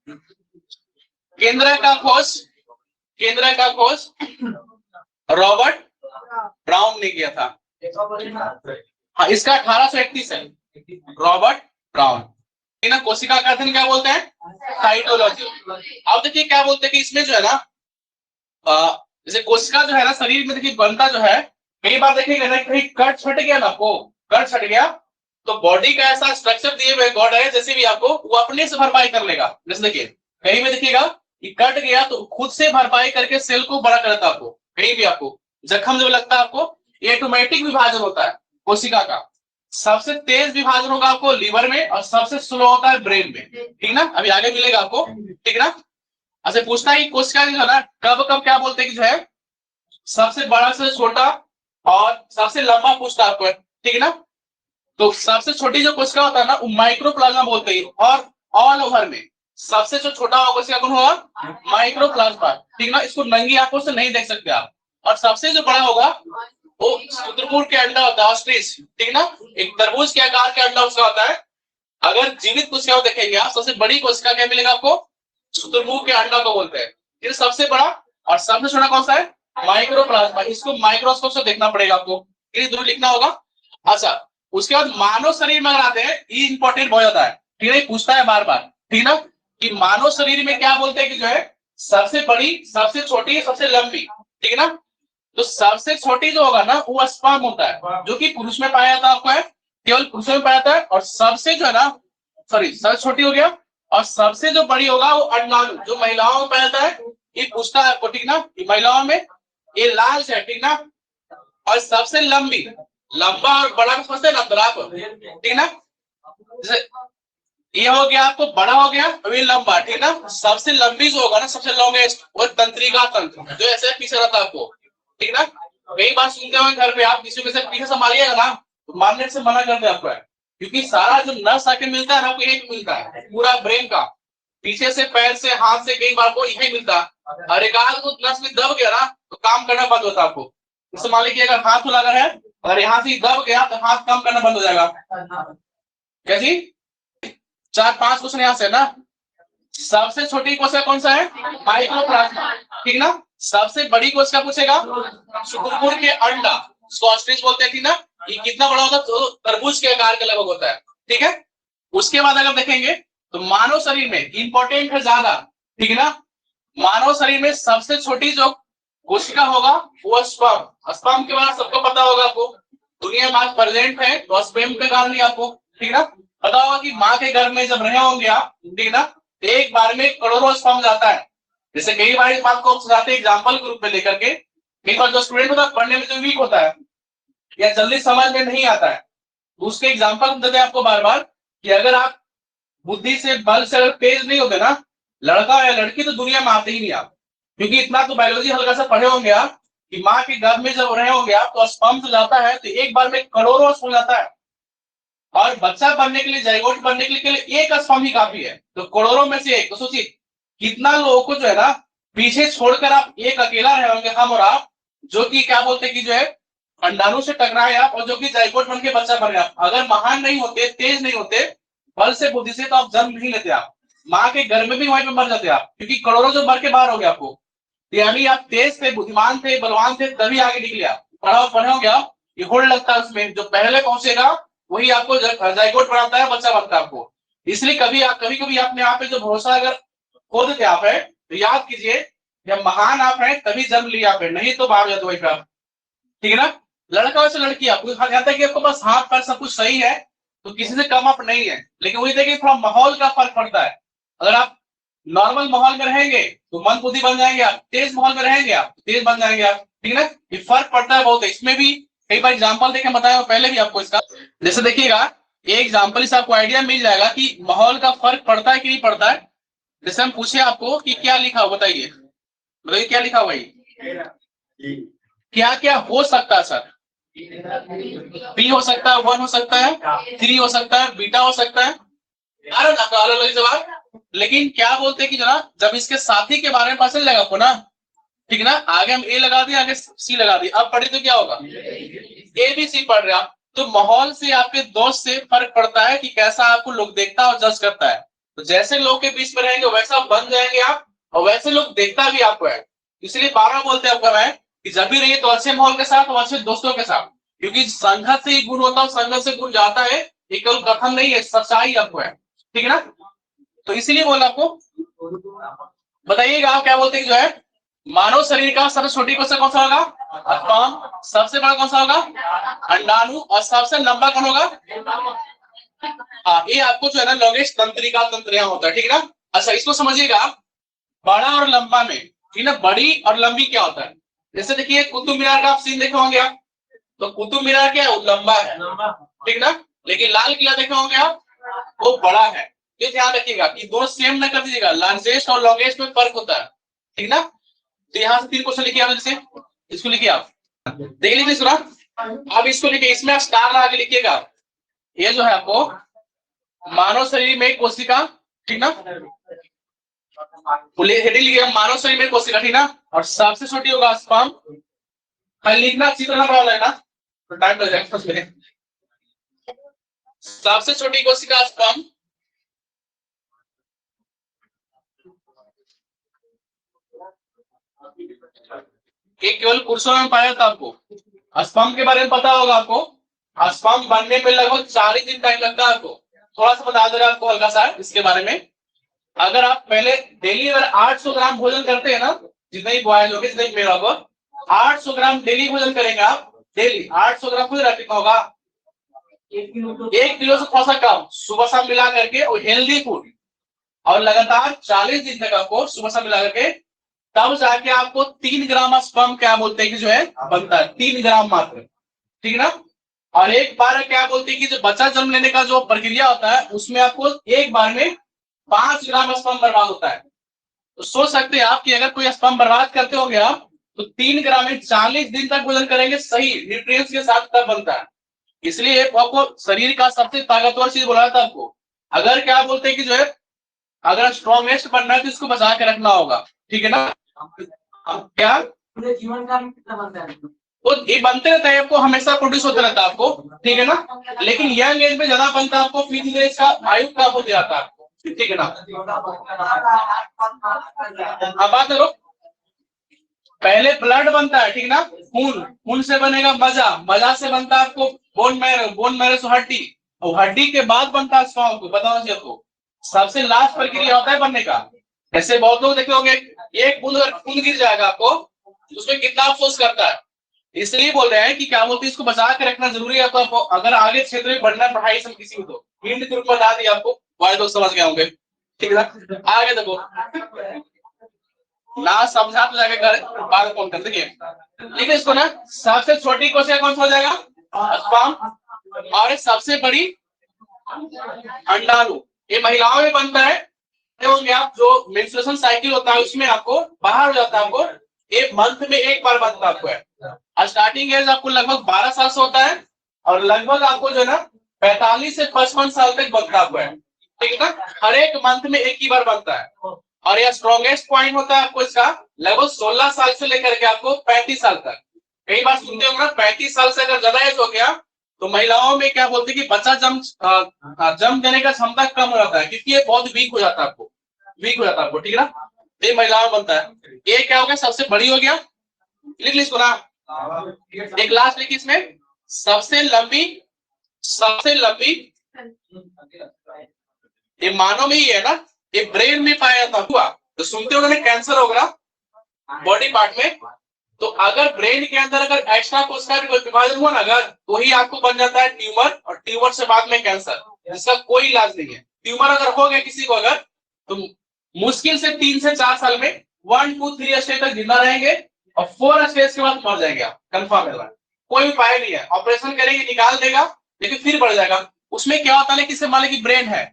केंद्र का खोज रॉबर्ट ब्राउन ने किया था। हाँ, इसका 1831 है, रॉबर्ट ब्राउन। ना कोशिका का अध्ययन क्या बोलते हैं? साइटोलॉजी। अब देखिए क्या बोलते हैं कि इसमें जो है ना जैसे कोशिका जो है ना शरीर में देखिए बनता जो है, कई बार देखिएगा कहीं कट छट गया ना, आपको कट छट गया तो बॉडी का ऐसा स्ट्रक्चर दिए हुए गॉड है जैसे भी आपको वो अपने से भरपाई कर लेगा। जैसे देखिए कहीं में देखिएगा कि कट गया तो खुद से भरपाई करके सेल को बड़ा करता है। आपको कहीं भी आपको जख्म जो लगता है आपको, ये ऑटोमेटिक विभाजन होता है कोशिका का। सबसे तेज विभाजन होगा आपको लीवर में और सबसे स्लो होता है ब्रेन में, ठीक ना। अभी आगे मिलेगा आपको, ठीक ना। अच्छा पूछता है कि कोशिका जो है ना कब कब क्या बोलते हैं कि जो है सबसे बड़ा से छोटा और सबसे लंबा पूछता है आपको, ठीक है ना। तो सबसे छोटी जो कोशिका होता है ना वो माइक्रोप्लाज्मा बोलते हैं, और ऑल ओवर में सबसे जो छोटा होगा कोशिका कौन होगा? माइक्रोप्लाज्मा, ठीक ना। इसको नंगी आंखों से नहीं देख सकते आप। और सबसे जो बड़ा होगा वो शुतुरमुर्ग के अंडा होता है, ऑस्ट्रिच, ठीक ना। एक तरबूज के आकार के अंडा उसका होता है। अगर जीवित कोशिका देखेंगे आप, सबसे बड़ी कोशिका क्या मिलेगा आपको? शुतुरमुर्ग के अंडा को बोलते हैं। फिर सबसे बड़ा और सबसे छोटा कौन सा है? माइक्रोप्लाज्मा। इसको माइक्रोस्कोप से देखना पड़ेगा आपको, ये दूर लिखना होगा। अच्छा उसके बाद मानव शरीर में अगर आते हैं, ये इंपॉर्टेंट बहुत ज्यादा है, ठीक है, पूछता है बार बार, ठीक ना, कि मानव शरीर में क्या बोलते हैं कि जो है सबसे बड़ी, सबसे छोटी, सबसे लंबी, ठीक है ना। तो सबसे छोटी जो होगा ना वो स्पर्म होता है, जो कि पुरुष में पाया जाता है, आपको है केवल पुरुषों में पाया जाता है। और सबसे जो है ना सॉरी सबसे छोटी हो गया, और सबसे जो बड़ी होगा वो अंडाणु, जो महिलाओं में पाया जाता है। ये पूछता है आपको, ठीक ना, महिलाओं में ये लाल है, ठीक ना। और सबसे लंबी, लंबा और बड़ा समझते हैं ना अंतर आप, ठीक ना। जैसे ये हो गया आपको बड़ा हो गया, अभी लंबा, ठीक ना। सबसे लंबी जो होगा ना, सबसे लॉन्गेस्ट, वो तंत्रिका तंत्र, जो ऐसे पीछे रहता है आपको, ठीक ना। कई बार सुनते हो घर पे आप किसी को पीछे संभालिएगा ना तो मारने से मना करते हैं आपको, क्योंकि सारा जो नर्स आके मिलता है ना आपको यही मिलता है, पूरा ब्रेन का, पीछे से, पैर से, हाथ से, कई बार को यही मिलता है। और एक आध को नर्स में दब गया ना तो काम करना बंद होता है आपको, इससे मान लीजिए अगर हाथ खुला है, अगर यहाँ से दब गया तो हाथ काम करना बंद हो जाएगा। क्या जी? 4-5 क्वेश्चन यहाँ से ना। सबसे छोटी कोशिका कौन सा है? माइक्रोप्लाज्मा, ठीक ना। सबसे बड़ी कोशिका पूछेगा शुक्रपुर के अंडा, उसको ऑस्ट्रिच बोलते थे ना। ये कितना बड़ा होगा? तो तरबूज के आकार के लगभग होता है, ठीक है। उसके बाद अगर देखेंगे तो मानव शरीर में इंपॉर्टेंट है ज्यादा, ठीक है ना। मानव शरीर में सबसे छोटी जो कोशिका होगा वो स्पर्म। स्पर्म के बारे में सबको पता होगा आपको, दुनिया में आज प्रेजेंट है तो स्पर्म के कारण ही आपको, ठीक ना। पता होगा कि माँ के गर्भ में जब रहे होंगे आप, ठीक ना, एक बार में करोड़ों स्पर्म जाता है। जैसे कई बार इस बात को समझाते हैं एग्जाम्पल के रूप में लेकर के। कई बार जो स्टूडेंट होता है पढ़ने में जो वीक होता है या जल्दी समझ में नहीं आता है, उसके एग्जाम्पल देते हैं आपको बार बार कि अगर आप बुद्धि से बल से अगर तेज नहीं होते ना, लड़का या लड़की, तो दुनिया में आते ही नहीं आप। क्योंकि इतना तो बायोलॉजी हल्का सा पढ़े होंगे आप कि माँ के गर्भ में जब रहे होंगे आप तो स्पर्म से जाता है तो एक बार में करोड़ों स्पर्म जाता है। और बच्चा बनने के लिए, जाइगोट बनने के लिए एक स्पर्म ही काफी है, तो करोड़ों में से एक। तो सोचिए कितना लोगों को जो है ना पीछे छोड़कर आप एक अकेला रहे होंगे, हम और आप, जो कि क्या बोलते हैं कि जो है अंडाणु से टकराए आप और जो कि जाइगोट बन के बच्चा बन गया। अगर महान नहीं होते, तेज नहीं होते बल से बुद्धि से, तो आप जन्म नहीं लेते। आप माँ के घर में भी वहीं पे मर जाते आप, क्योंकि करोड़ों जो मर के बाहर हो गया आपको। यानी आप तेज थे, बुद्धिमान थे, बलवान थे, तभी आगे निकले आप। पढ़े हो गया, ये होल्ड लगता है उसमें, जो पहले पहुंचेगा वही आपको जाइगोट बनाता है, बच्चा बनता है आपको। इसलिए कभी कभी अपने आप पे जो भरोसा अगर खो देते आप है तो याद कीजिए जब महान आप हैं तभी जन्म लिया आप है, नहीं तो बाहर जाते वही पे आप, ठीक है ना। लड़का वैसे लड़की आपको कहता है कि आपको बस हाथ पैर सब कुछ सही है तो किसी से कम आप नहीं है, लेकिन वही देखिए थोड़ा माहौल का फर्क पड़ता है। अगर आप नॉर्मल माहौल में रहेंगे तो मन बुद्धि बन जाएंगे आप, तेज माहौल में रहेंगे आप तेज बन जाएंगे आप, ठीक है ना। ये फर्क पड़ता है बहुत। इसमें भी कई बार एग्जाम्पल देखे बताया पहले भी आपको इसका। जैसे देखिएगा ये एग्जाम्पल से आपको आइडिया मिल जाएगा कि माहौल का फर्क पड़ता है कि नहीं पड़ता है। जैसे हम पूछे आपको कि क्या लिखा हो, बताइए बताइए क्या लिखा हुआ है, क्या क्या हो सकता है सर? बी हो सकता है, 1 हो सकता है, 3 हो सकता है, बीटा हो सकता है, अलग अलग जवाब। लेकिन क्या बोलते हैं कि जनाब जब इसके साथी के बारे में पता चल जाएगा आपको ना, ठीक है ना, आगे हम ए लगा दिए, आगे सी लगा दिए, अब पढ़े तो क्या होगा, ए बी सी पढ़ रहे आप। तो माहौल से, आपके दोस्त से फर्क पड़ता है कि कैसा आपको लोग देखता है और जज करता है। तो जैसे लोग के बीच में रहेंगे वैसा बन जाएंगे आप, और वैसे लोग देखता भी आपको है। इसलिए बार-बार बोलते हैं आपको मैं कि जब भी रहिए तो अच्छे माहौल के साथ और अच्छे दोस्तों के साथ, क्योंकि संगत से ही गुण होता है, संगत से गुण जाता है। ये केवल कथन नहीं है, सच्चाई आपको है, ठीक है ना। तो इसीलिए बोला आपको। बताइएगा आप क्या बोलते हैं जो है मानव शरीर का सबसे छोटी कोशिका कौन सा होगा? स्पर्म। सबसे बड़ा कौन सा होगा? अंडाणु। और सबसे लंबा कौन होगा? हाँ, ये आपको जो है ना लॉन्गेस्ट तंत्रिका तंत्र यहाँ होता है, ठीक है ना। अच्छा इसको समझिएगा, बड़ा और लंबा में, ठीक ना, बड़ी और लंबी क्या होता है। जैसे देखिए कुतुब मीनार का आप सीन देखे होंगे आप, तो कुतुब मीनार क्या है? लंबा है, ठीक ना। लेकिन लाल किला देखे होंगे आप, वो बड़ा है। ये ध्यान रखिएगा कि दोनों सेम ना कर दीजिएगा, लार्जेस्ट और लॉन्गेस्ट में फर्क होता है, ठीक ना। तो यहाँ से 3 क्वेश्चन लिखिए आप, जैसे इसको लिखिए आप, देख लीजिए सुना। अब इसको लिखिए, इसमें आप स्टार लगा के लिखिएगा। ये जो है आपको मानव शरीर में कोशिका, ठीक ना, हेडिंग लिखिएगा मानव शरीर में कोशिका, ठीक ना। और सबसे छोटी होगा स्पर्म। लिखना अच्छी तरह वाला है ना, तो टाइम लग जाएगा उसमें। सबसे छोटी कोशिका स्पर्म, ये केवल पुरुषों में पाया जाता है। आपको स्पर्म के बारे में पता होगा आपको, स्पर्म बनने में लगभग 40 दिन टाइम लगता है। आपको थोड़ा सा बता दे रहा आपको हल्का सा इसके बारे में। अगर आप पहले डेली अगर 800 ग्राम भोजन करते हैं ना, जितने ही बॉयज होंगे, जितने ही मेल होगा, 800 ग्राम डेली भोजन करेंगे आप, डेली 800 ग्राम भोजन कितना होगा? 1 किलो से थोड़ा सा कम, सुबह शाम मिला करके, और हेल्दी फूड, और लगातार 40 दिन तक आपको सुबह शाम मिला करके, तब जाके आपको 3 ग्राम स्पर्म क्या बोलते हैं कि जो है बनता है, 3 ग्राम मात्र, ठीक ना। और एक बार क्या बोलते हैं कि जो बच्चा जन्म लेने का जो प्रक्रिया होता है उसमें आपको एक बार में 5 ग्राम स्पर्म बर्बाद होता है। तो सोच सकते हैं आप कि अगर कोई स्पर्म बर्बाद करते होंगे आप, तो 3 ग्राम में 40 दिन तक भोजन करेंगे सही न्यूट्रिएंट्स के साथ, तब बनता है। इसलिए आपको शरीर का सबसे ताकतवर चीज बोला था आपको। अगर क्या बोलते हैं कि जो है अगर स्ट्रॉन्गेस्ट बनना है तो इसको बचा के रखना होगा, ठीक है ना। क्या पूरे जीवन काल में कितना बनता है? तो ये बनते रहता है आपको, हमेशा प्रोड्यूस होता रहता है आपको, ठीक है ना। लेकिन यंग एज में ज्यादा बनता है आपको, फिर धीरे इसका आयु कम हो जाता है आपको, ठीक है ना। अब बात करो, पहले ब्लड बनता है, ठीक ना, खून, खून से बनेगा मजा, मजा से बनता है आपको बोन मैरो, बोन मैरो से हड्डी, और हड्डी के बाद बनता है स्पर्म को, बताओ जी आपको। सबसे लास्ट प्रक्रिया होता है बनने का। ऐसे बहुत लोग देखे होंगे, एक बूंद अगर खून गिर जाएगा आपको, उसमें कितना अफसोस करता है। इसलिए बोल रहे हैं कि क्या बोलते हैं, इसको बचा के रखना जरूरी है। तो अगर आगे क्षेत्र में बढ़ना पढ़ाई से किसी को, तो हिंट के रूप में बता दिया आपको, वाले लोग समझ गए होंगे, ठीक है ना। आगे देखो, ना समझा तो जाके घर बार कौन कर देखिए, ठीक है। इसको ना सबसे छोटी कोशिका कौन सा हो जाएगा, स्पर्म, और सबसे बड़ी अंडाणु। ये महिलाओं में बनता है, होंगे आप, जो मेंस्ट्रुएशन साइकिल होता है उसमें आपको बाहर हो जाता है, आपको एक मंथ में एक बार बनता आपको है। स्टार्टिंग एज आपको लगभग 12 साल से होता है, और लगभग आपको जो है ना 45 से 55 साल तक बनता आपको है, ठीक है ना। हर एक मंथ में एक ही बार बनता है, और यह स्ट्रॉन्गेस्ट पॉइंट होता है आपको इसका लगभग 16 साल से लेकर के आपको 35 साल तक। कई बार सुनते होंगे ना, 35 साल से अगर ज्यादा एज हो गया तो महिलाओं में क्या बोलते हैं कि बच्चा जम देने का क्षमता कम हो जाता है, क्योंकि ये बहुत वीक हो जाता है आपको, वीक हो जाता है आपको, ठीक है ना। ये महिलाओं में बनता है। ये क्या हो गया, सबसे बड़ी हो गया, लिख ली इसको ना। एक लास्ट लिखी इसमें, सबसे लंबी, सबसे लंबी, ये मानव में ही है ना, ये ब्रेन में पाया जाता हुआ। तो सुनते हो कैंसर होगा बॉडी पार्ट में, तो अगर ब्रेन के अंदर अगर एक्स्ट्रा कोशिका भी कोई विभाजन हुआ ना अगर, तो ही आपको बन जाता है ट्यूमर, और ट्यूमर से बाद में कैंसर, जिसका कोई इलाज नहीं है। ट्यूमर अगर हो गया किसी को अगर, तो मुश्किल से 3 से 4 साल में 1, 2, 3 स्टेज तक जिंदा रहेंगे, और 4 स्टेज के बाद मर जाएंगे आप, कंफर्म है। कोई उपाय नहीं है, ऑपरेशन करेंगे निकाल देगा, लेकिन फिर बढ़ जाएगा। उसमें क्या होता है, किससे मान लीजिए ब्रेन है,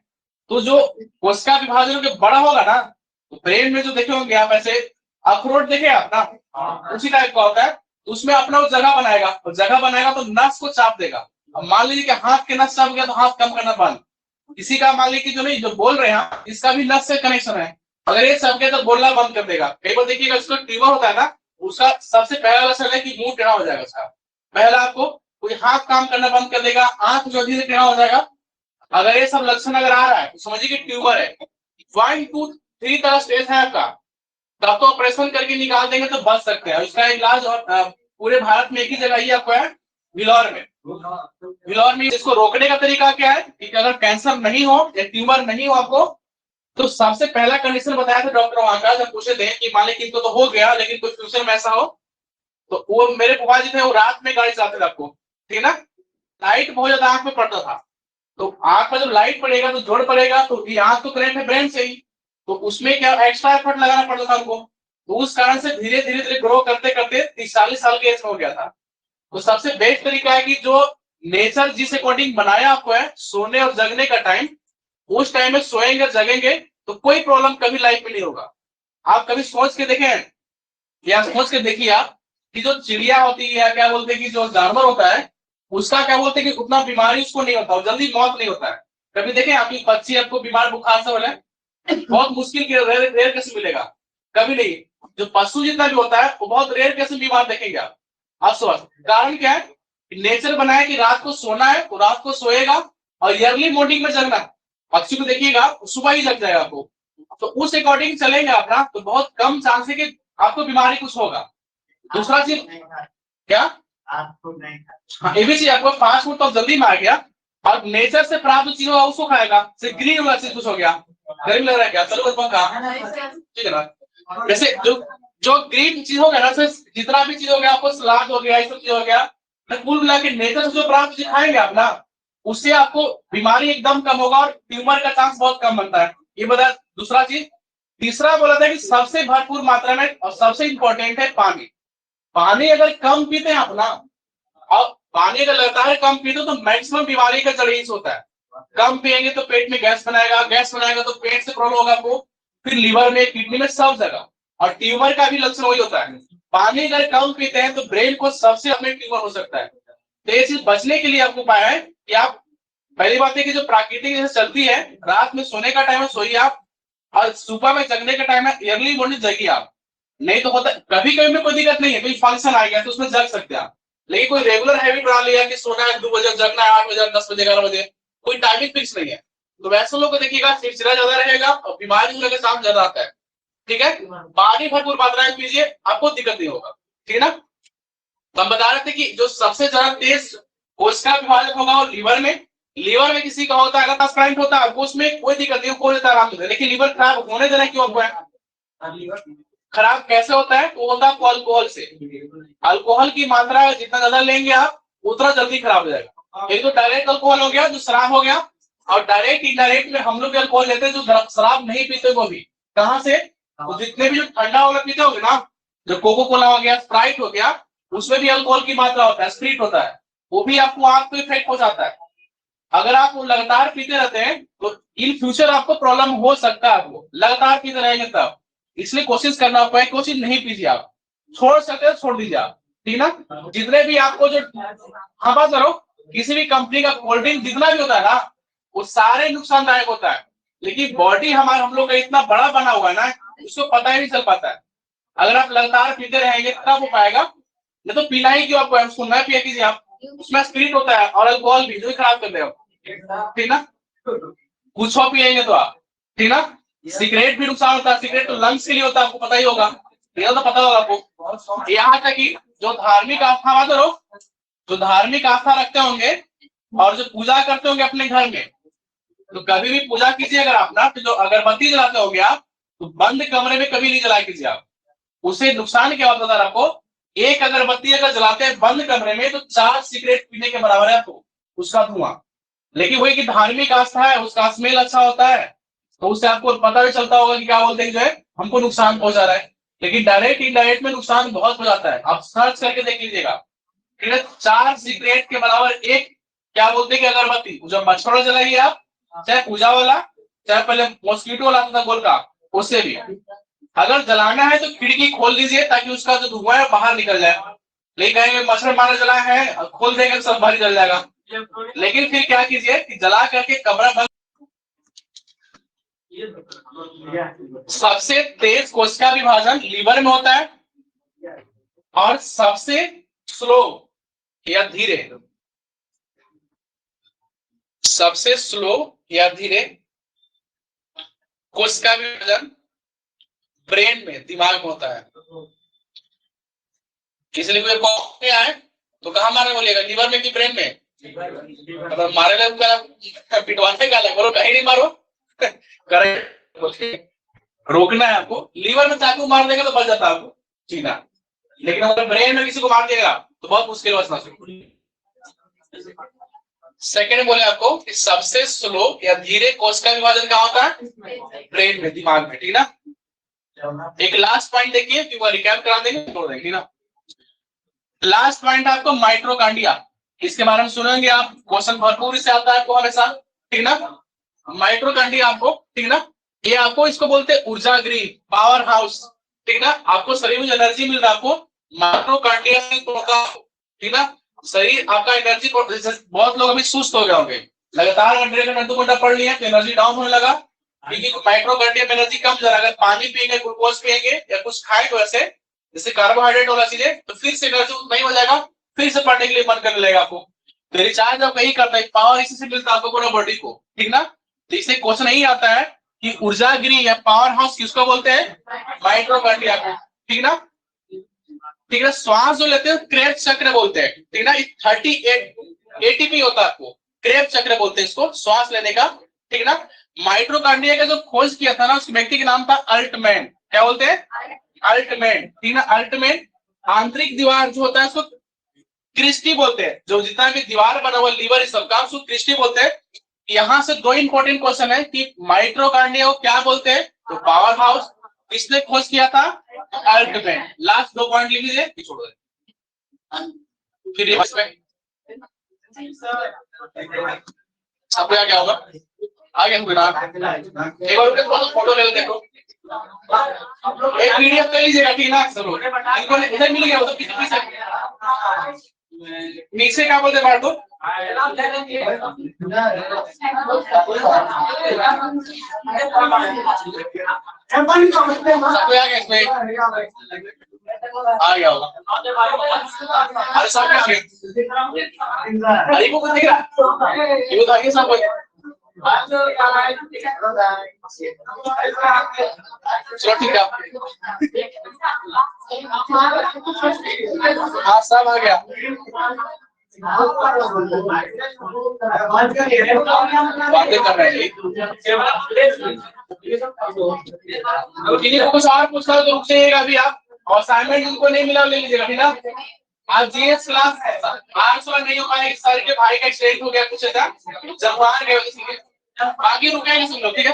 तो जो कोशिका विभाजन के बड़ा होगा ना, तो ब्रेन में जो देखे होंगे आप ऐसे अखरोट देखे आप ना, उसी टाइप का होता है। तो उसमें अपना वो जगह बनाएगा, और जगह बनाएगा तो नस को चाप देगा। अब मान लीजिए कि हाथ के नस चाप गया तो हाथ कम करना बंद। किसी का मान लीजिए कि जो नहीं, जो बोल रहे हैं इसका भी नस से कनेक्शन है, अगर ये चाप गया तो बोलना बंद कर देगा। कई बार देखिएगा उसका ट्यूमर होता है ना, उसका सबसे पहला लक्षण है कि मुंह टेढ़ा हो जाएगा उसका। पहला आपको कोई हाथ काम करना बंद कर देगा, आंख जो धीरे टेढ़ा हो जाएगा। अगर ये सब लक्षण अगर आ रहा है तो समझिए कि ट्यूमर है। 1, 2, 3 तरह स्टेज है आपका, तब तो ऑपरेशन करके निकाल देंगे तो बच सकते हैं। इसका इलाज और पूरे भारत में एक ही जगह ही आपको है, बिलौर में। बिलौर में इसको रोकने का तरीका क्या है कि अगर कैंसर नहीं हो या ट्यूमर नहीं हो आपको, तो सबसे पहला कंडीशन बताया था डॉक्टर वहां का, जब पूछे थे कि मान लीजिए इनको तो हो गया लेकिन कुछ फ्यूचर में ऐसा हो, तो वो मेरे फुफा जी थे, वो रात में गाड़ी चलाते थे आपको, ठीक है ना। लाइट बहुत ज्यादा आंख में पड़ता था, तो आंख में जब लाइट पड़ेगा तो जोड़ पड़ेगा, तो ये आंख तो करेंट है ब्रेन से ही, तो उसमें क्या एक्स्ट्रा एफर्ट लगाना पड़ता था उनको। तो उस कारण से धीरे धीरे धीरे ग्रो करते करते 30-40 साल की एज में हो गया था। तो सबसे बेस्ट तरीका है कि जो नेचर जिस अकॉर्डिंग बनाया आपको है, सोने और जगने का टाइम, उस टाइम में सोएंगे और जगेंगे तो कोई प्रॉब्लम कभी लाइफ में नहीं होगा। आप कभी सोच के देखें, या सोच के देखिए आप कि जो चिड़िया होती है, क्या बोलते हैं कि जो जानवर होता है, उसका क्या बोलते हैं कि उतना बीमारी उसको नहीं होता, जल्दी मौत नहीं होता है। कभी देखें आपकी पक्षी आपको बीमार बुखार से हो रहा है, बहुत मुश्किल के रेयर कैसे मिलेगा, कभी नहीं। जो पशु जितना भी होता है वो बहुत रेयर कैसे बीमार देखेंगे आप स्वस्थ। कारण क्या है, नेचर बनाया कि रात को सोना है तो रात को सोएगा, और अर्ली मॉर्निंग में जगना। पक्षी को देखिएगा सुबह ही जग जाएगा आपको, तो उस अकॉर्डिंग चलेंगे आप ना, तो बहुत कम चांस है कि आपको बीमारी कुछ होगा। दूसरा चीज क्या, हाँ ये भी चीज आपको फास्ट फूड तो जल्दी में आ गया, और नेचर से प्राप्त चीज होगा उसको खाएगा। ग्रीन वाला चीज कुछ हो गया, गर्मी लग रहा है क्या, चलो पंखा, ठीक है ना। जैसे जो ग्रीन चीज हो गया ना, जितना भी चीज हो गया, आपको सलाद हो गया, ये सब चीज हो गया, कुल मिला के नेचर से जो प्राप्त चीज खाएंगे आप ना, उससे आपको बीमारी एकदम कम होगा, और ट्यूमर का चांस बहुत कम बनता है। ये बता दूसरा चीज। तीसरा बोला था कि सबसे भरपूर मात्रा में और सबसे इंपॉर्टेंट है पानी। पानी अगर कम पीते हैं आप ना, और पानी अगर लगातार कम पीते हो तो मैक्सिमम बीमारी का जड़ यही होता है। कम पिएंगे तो पेट में गैस बनाएगा, गैस बनाएगा तो पेट से प्रॉब्लम होगा आपको, फिर लीवर में, किडनी में, सब जगह। और ट्यूमर का भी लक्षण वही होता है। पानी अगर कम पीते हैं तो ब्रेन को सबसे अपने ट्यूमर हो सकता है। तो ये चीज बचने के लिए आपको उपाय है कि आप, पहली बात है कि जो प्राकृतिक जैसे चलती है, रात में सोने का टाइम है सोइए आप, और सुबह में जगने का टाइम है अर्ली मॉर्निंग जगिए आप। नहीं तो होता कभी कभी में कोई दिक्कत नहीं है, कोई फंक्शन आ गया तो उसमें जग सकते हैं आप, लेकिन कोई रेगुलर हैबिट बना लिया कि सोना है 2 बजे, जगना है 8 बजे, 10 बजे, 11 बजे, कोई टाइमिंग फिक्स नहीं है, तो वैसे लोग को देखिएगा चिड़चिड़ा ज्यादा रहेगा और बीमारी होने का साम ज्यादा आता है। ठीक है, पानी भरपूर मात्रा में पीजिए, आपको दिक्कत नहीं होगा। ठीक है ना। तो हम बता रहे थे कि जो सबसे ज्यादा तेज कोशिका विभाजन होगा वो लीवर में। लीवर में किसी का होता है, अगर ट्रांसप्लांट होता है आपको उसमें कोई दिक्कत नहीं, कोई आराम होता है, लेकिन लीवर खराब होने देना क्यों आपको है? खराब कैसे होता है? वो होता है आपको अल्कोहल से। अल्कोहल की मात्रा जितना ज्यादा लेंगे आप उतना जल्दी खराब हो जाएगा। एक तो डायरेक्ट अल्कोहल हो गया जो शराब हो गया, और डायरेक्ट इनडायरेक्ट में हम लोग अल्कोहल लेते हैं जो शराब नहीं पीते वो भी। कहाँ से? तो जितने भी जो ठंडा वाला पीते होंगे ना, जो कोको कोला हो गया, स्प्राइट हो गया, उसमें भी अल्कोहल की मात्रा होता है, स्प्रिट होता है, वो भी आपको आंख को इफेक्ट हो जाता है। अगर आप वो लगातार पीते रहते हैं तो इन फ्यूचर आपको प्रॉब्लम हो सकता है, आपको लगातार पीते रहेंगे तब। इसलिए कोशिश करना होगा, कोशिश नहीं पीजिए आप, छोड़ सकते हो छोड़ दीजिए आप। ठीक ना। जितने भी आपको जो हाँ बात करो, किसी भी कंपनी का कोल्ड ड्रिंक जितना भी होता है ना वो सारे नुकसानदायक होता है, लेकिन बॉडी हमारा हम लोग का इतना बड़ा बना हुआ है ना उसको पता ही नहीं चल पाता है। अगर आप लगातार पीते रहेंगे तब हो पाएगा, नहीं तो पीना ही क्यों आपको, सुनना है पिया कीजिए आप, उसमें स्पिरिट होता है और अल्कोहल भी, जो ही खराब कर देगा। ठीक ना। कुछ और पिएंगे तो आप, ठीक ना। सिगरेट भी नुकसान होता है, सिगरेट तो लंग्स के लिए होता है, आपको पता ही होगा, ये तो पता होगा आपको। यहाँ तक कि जो धार्मिक आस्था बात करो, जो धार्मिक आस्था रखते होंगे और जो पूजा करते होंगे अपने घर में, तो कभी भी पूजा कीजिए अगर आप ना, तो जो अगरबत्ती जलाते होंगे आप, तो बंद कमरे में कभी नहीं जलाया कीजिए आप। उसे नुकसान क्या होता है आपको, एक अगरबत्ती अगर जलाते हैं बंद कमरे में तो 4 सिगरेट पीने के बराबर है आपको उसका धुआं। लेकिन वही कि धार्मिक आस्था है, उसका स्मेल अच्छा होता है, तो उससे आपको पता भी चलता होगा कि क्या बोलते हैं जो है हमको नुकसान पहुंचा रहा है। लेकिन डायरेक्ट इनडायरेक्ट में नुकसान बहुत हो जाता है, आप सर्च करके देख लीजिएगा। ठीक है, 4 सिगरेट के बराबर एक क्या बोलते हैं कि अगरबत्ती, जो मच्छरों जलाइए आप, चाहे पूजा वाला, चाहे पहले मॉस्किटो वाला आता था गोल का, उससे भी अगर जलाना है तो खिड़की खोल दीजिए ताकि उसका जो धुआं है बाहर निकल जाए। लेकिन कहेंगे मच्छर मारा जला है, खोल देंगे तो सब बाहर जल जाएगा। लेकिन फिर क्या कीजिए कि जला करके कमरा बंद। सबसे तेज कोशिका विभाजन लीवर में होता है, और सबसे स्लो या धीरे, सबसे स्लो या धीरे कोशिका विभाजन ब्रेन में, दिमाग में होता है। इसलिए कोई कॉफ में आए तो कहाँ मारे बोलिएगा, लीवर में कि ब्रेन में? अगर मारे लगे पिटवाने का लगे, बोलो कहीं नहीं मारो करे, रोकना है आपको। लीवर में चाकू मार देगा तो बच जाता है आपको जीना, लेकिन अगर ब्रेन में किसी को मार देगा तो बहुत मुश्किल बचना। सेकेंड बोले आपको कि सबसे स्लो या धीरे कोशिका विभाजन कहाँ होता है? ब्रेन में, दिमाग में। ठीक ना। एक लास्ट पॉइंट देखिए, फिर रिकैप करा देंगे, छोड़ देंगे। ठीक ना। लास्ट पॉइंट आपको माइट्रोकांडिया, इसके बारे में सुनेंगे आप, क्वेश्चन भरपूर से आता है आपको हमेशा। ठीक ना। माइट्रोकांडिया आपको, ठीक ना, ये आपको इसको बोलते हैं ऊर्जा गृह, पावर हाउस। ठीक ना। आपको शरीर में एनर्जी मिल रहा है आपको माइट्रोकांडिया से होगा। ठीक ना। शरीर आपका एनर्जी, बहुत लोग अभी सुस्त हो गए होंगे, लगातार 1.5 घंटा पढ़ लिया तो एनर्जी डाउन होने लगा, क्योंकि माइट्रोकांडिया में एनर्जी कम जा रहा है। अगर पानी पिएंगे, ग्लूकोज पिएंगे या कुछ खाए तो ऐसे जैसे कार्बोहाइड्रेट वाला चीजें, तो फिर से एनर्जी नहीं हो जाएगा, फिर से पढ़ने के लिए मन करने लगेगा आपको। तो रिचार्ज आप यही करता है, पावर इसी से मिलता है आपको पूरा बॉडी को। ठीक ना। तो इससे क्वेश्चन नहीं आता है कि ऊर्जा गृह या पावर हाउस किसको बोलते हैं? माइट्रोकांडिया को। ठीक ना। ठीक है। श्वास जो लेते हैं क्रेब चक्र बोलते हैं। ठीक ना। 38 एटीपी होता है आपको, क्रेब चक्र बोलते हैं इसको, श्वास लेने का। ठीक ना। माइट्रोकांडिया का जो खोज किया था ना, उस व्यक्ति का नाम था अल्टमैन। क्या बोलते हैं? अल्टमैन। ठीक ना। अल्टमैन। आंतरिक दीवार जो होता है उसको क्रिस्टी बोलते हैं, जो जितना भी दीवार बना हुआ लीवर इस सबका, उसको क्रिस्टी बोलते हैं। यहाँ से 2 इंपॉर्टेंट क्वेश्चन है कि माइट्रोकांडिया को क्या बोलते हैं, तो पावर हाउस किसने खोज किया था? अल्टमैन। लास्ट 2 पॉइंट लिख लीजिए, छोड़ दे फिर सबको क्या होगा आगे एक बार फोटो ले देखो, एक पीडीएफ कर लीजिएगा। ठीक ना। सब इधर मिल गया, उधर पीछे क्या बोलते बात को, सबको आ गया इसमें। आ गया होगा। अरे साहब क्या हरी को कुछ दिख रहा है? ये बताइए साहब कोई। चलो ठीक है। हाँ सब आ गया। बातें कर रहे हैं। कुछ और पूछना तो रुक जाइएगा अभी आप। और असाइनमेंट उनको नहीं मिला ले लीजिएगा ठीक ना। आज जीएस क्लास 800 नहीं हो पाएगी सर के भाई का एक्सीडेंट हो गया कुछ ऐसा जमवान गए इसलिए बाकी रुकेंगे सुन लो ठीक है।